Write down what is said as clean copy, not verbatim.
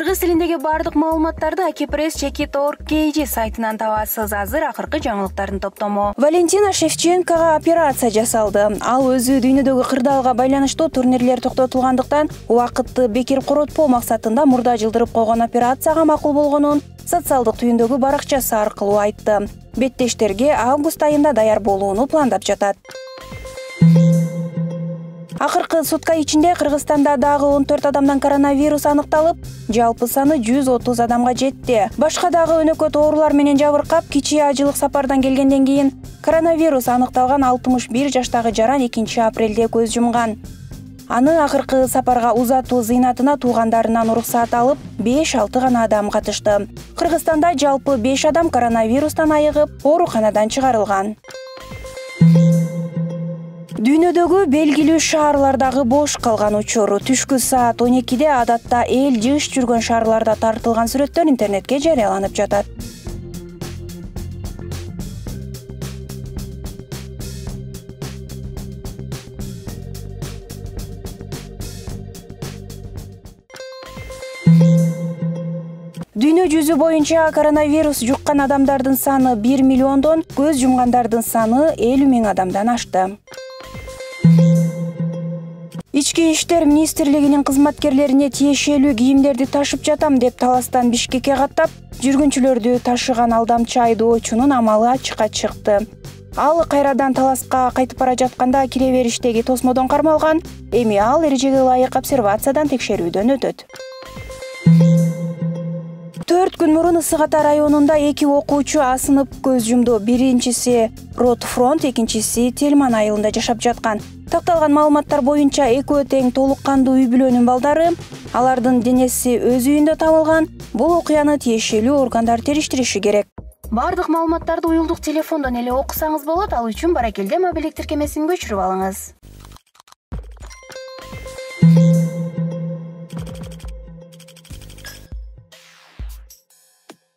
Кыргыз тилиндеги бардык маалыматтарды akpress.org.kg сайтынан табасыз. Азыр акыркы жаңылыктардын топтому. Валентина Шевченкога операция жасалды. Ал өзү дүйнөдөгү кырдаалга байланыштуу турнирлер токтотулгандыктан убакытты бекер коротпоо максатында мурда жылдырып койгон операцияга макул болгонун социалдык түйүндөгү баракчасы аркылуу айтты. Беттештерге август айында даяр болууну пландап жатат. Акыркы сутка ичинде Кыргызстанда дагы 14 адамдан коронавирус аныкталып, жалпы саны 130 адамга жетти. Башка дагы өнөкөт оорулар менен жабыркап, кичи ажылык сапардан келгенден кийин коронавирус аныкталган 61 жаштагы жаран 2-апрелде көз жумган. Аны акыркы сапарга узатуу зыйнатына туугандарынан уруксаат алып, 5-6 гана адам катышты. Кыргызстанда жалпы 5 адам коронавирустан айыгып, ооруканадан чыгарылган. Дүйнөдөгү белгилүү шаарлардагы бош калган учур. Түшкү саат 12-де адатта эл жыш жүргөн шаарларда тартылган сүрөттөр интернетке жарыяланып жатат. Дүйнө жүзү боюнча коронавирус жуккан адамдардын саны 1 миллиондон, көз жумгандардын саны 50 000 адамдан ашты. Ички иштер министрлигинин кызматкерлерине тиешелүү кийимдерди ташып жатам деп Таластан Бишкекке каттап, жүргүнчүлөрдү ташыган алдамчы айдоочунун амалы ачыкка чыкты. Ал кайрадан Таласка кайтып бара жатканда кире бериштеги тосмодон кармалган, эми ал эрежеге ылайык обсервациядан текшерүүдөн өтөт. 4 күн мурун Ысык Ата районунда 2 окуучу асынып көз жумду. Биринчиси Ротфронт, экинчиси Тельман айылында жашап жаткан. Такталган маалыматтар боюнча экөө тең толук кандуу үй бүлөнүн балдары, алардын денеси өз үйүндө табылган. Бул окуяны тиешелүү органдар териштириши керек. Бардык маалыматтарды уюлдук телефондон эле окусаңыз болот. Ал үчүн Баракелде мобилдик тиркемесин көчүрүп алыңыз.